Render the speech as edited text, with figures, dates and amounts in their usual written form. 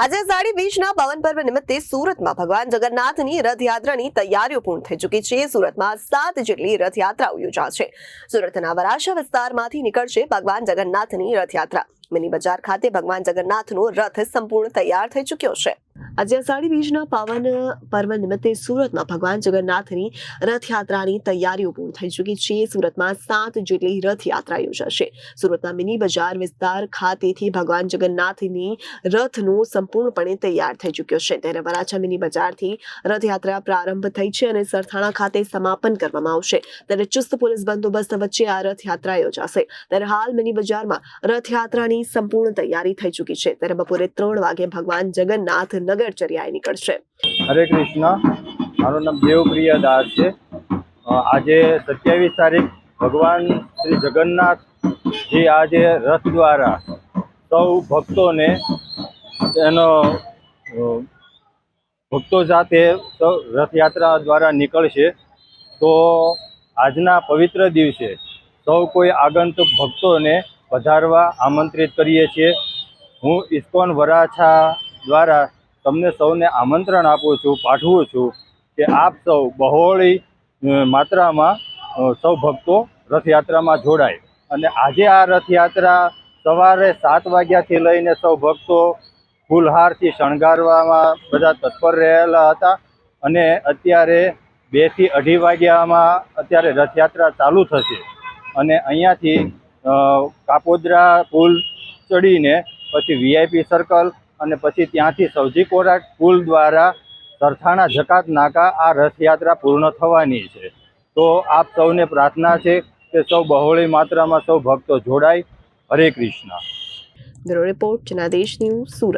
આજે અષાઢી બીજના પાવન પર્વ નિમિત્તે સુરતમાં ભગવાન જગન્નાથની રથયાત્રાની તૈયારીઓ પૂર્ણ થઈ ચૂકી છે। સુરતમાં 7 જેટલી રથયાત્રાઓ યોજાશે। સુરતના વરાછા વિસ્તારમાંથી નીકળશે ભગવાન જગન્નાથની રથયાત્રા। મિની બજાર ખાતે ભગવાન જગન્નાથનો રથ સંપૂર્ણ તૈયાર થઈ ચૂક્યો છે। આજે અષાઢી બીજના પાવન પર્વ નિમિત્તે સુરતમાં ભગવાન જગન્નાથની રથયાત્રાની તૈયારીઓ પૂર્ણ થઈ ચૂકી છે। સુરતમાં 7 જેટલી રથયાત્રા યોજાશે। સુરતના મિની બજાર વિસ્તાર ખાતેથી ભગવાન જગન્નાથની રથનો સંપૂર્ણપણે તૈયાર થઈ ચૂક્યો છે। ત્યારે વરાછા મિની બજારથી રથયાત્રા પ્રારંભ થઈ છે અને સરથાણા ખાતે સમાપન કરવામાં આવશે। ત્યારે ચુસ્ત પોલીસ બંદોબસ્ત વચ્ચે આ રથયાત્રા યોજાશે। ત્યારે હાલ મિની બજારમાં રથયાત્રાની સંપૂર્ણ તૈયારી થઈ ચૂકી છે। ત્યારે બપોરે 3 વાગે ભગવાન જગન્નાથ નગરચર્યાએ નીકળશે। હરે કૃષ્ણ, મારું નામ દેવપ્રિય દાસ છે। આજે 27 તારીખ ભગવાન શ્રી જગન્નાથજી આજે રથ દ્વારા સૌ ભક્તોને એનો ભક્તો સાથે રથયાત્રા દ્વારા નીકળશે। તો આજના પવિત્ર દિવસે સૌ કોઈ આગંતુક ભક્તોને પધારવા આમંત્રિત કરીએ છીએ। હું ઇસ્કોન વરાછા દ્વારા તમને સૌને આમંત્રણ આપું છું, પાઠવું છું કે આપ સૌ બહોળી માત્રામાં સૌ ભક્તો રથયાત્રામાં જોડાય। અને આજે આ રથયાત્રા સવારે 7 વાગ્યાથી લઈને સૌ ભક્તો ફૂલહારથી શણગારવામાં બધા તત્પર રહેલા હતા અને અત્યારે 2 થી 2:30 વાગ્યામાં અત્યારે રથયાત્રા ચાલુ થશે અને અહીંયાથી કાપોદ્રા પુલ ચડીને પછી VIP સર્કલ અને પછી ત્યાંથી સૌજી કોરાટ પુલ દ્વારા સરથાણા જકાત નાકા આ રથયાત્રા પૂર્ણ થવાની છે। તો આપ સૌને પ્રાર્થના છે કે સૌ બહોળી માત્રામાં સૌ ભક્તો જોડાય। હરે Krishna. Bureau report Janadesh news, Surat.